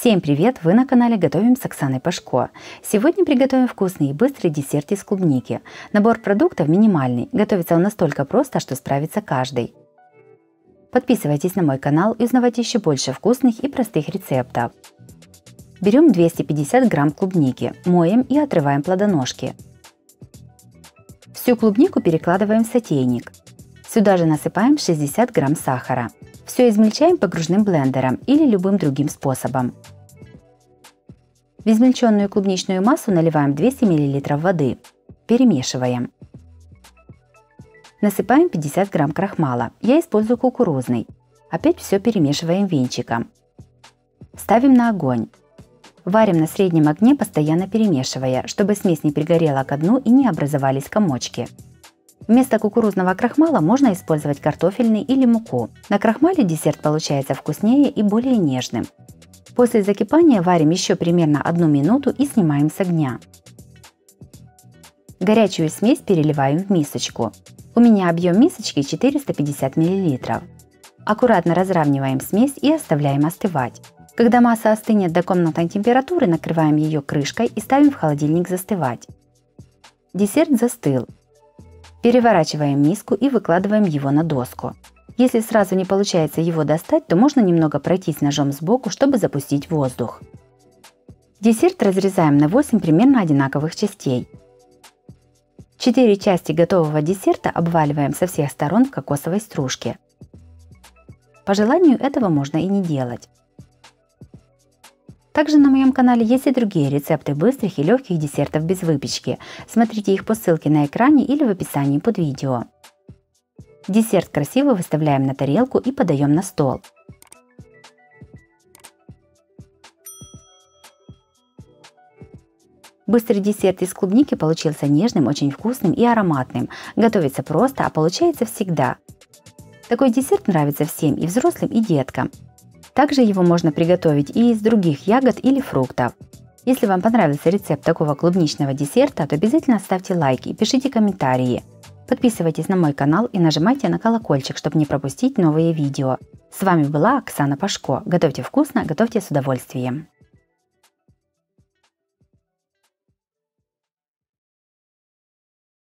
Всем привет! Вы на канале Готовим с Оксаной Пашко. Сегодня приготовим вкусный и быстрый десерт из клубники. Набор продуктов минимальный, готовится он настолько просто, что справится каждый. Подписывайтесь на мой канал и узнавайте еще больше вкусных и простых рецептов. Берем 250 грамм клубники, моем и отрываем плодоножки. Всю клубнику перекладываем в сотейник. Сюда же насыпаем 60 грамм сахара. Все измельчаем погружным блендером или любым другим способом. В измельченную клубничную массу наливаем 200 мл воды. Перемешиваем. Насыпаем 50 грамм крахмала. Я использую кукурузный. Опять все перемешиваем венчиком. Ставим на огонь. Варим на среднем огне, постоянно перемешивая, чтобы смесь не пригорела ко дну и не образовались комочки. Вместо кукурузного крахмала можно использовать картофельный или муку. На крахмале десерт получается вкуснее и более нежным. После закипания варим еще примерно 1 минуту и снимаем с огня. Горячую смесь переливаем в мисочку. У меня объем мисочки 450 мл. Аккуратно разравниваем смесь и оставляем остывать. Когда масса остынет до комнатной температуры, накрываем ее крышкой и ставим в холодильник застывать. Десерт застыл. Переворачиваем миску и выкладываем его на доску. Если сразу не получается его достать, то можно немного пройтись ножом сбоку, чтобы запустить воздух. Десерт разрезаем на 8 примерно одинаковых частей. 4 части готового десерта обваливаем со всех сторон в кокосовой стружке. По желанию этого можно и не делать. Также на моем канале есть и другие рецепты быстрых и легких десертов без выпечки. Смотрите их по ссылке на экране или в описании под видео. Десерт красиво выставляем на тарелку и подаем на стол. Быстрый десерт из клубники получился нежным, очень вкусным и ароматным. Готовится просто, а получается всегда. Такой десерт нравится всем, и взрослым, и деткам. Также его можно приготовить и из других ягод или фруктов. Если вам понравился рецепт такого клубничного десерта, то обязательно ставьте лайк и пишите комментарии. Подписывайтесь на мой канал и нажимайте на колокольчик, чтобы не пропустить новые видео. С вами была Оксана Пашко. Готовьте вкусно, готовьте с удовольствием.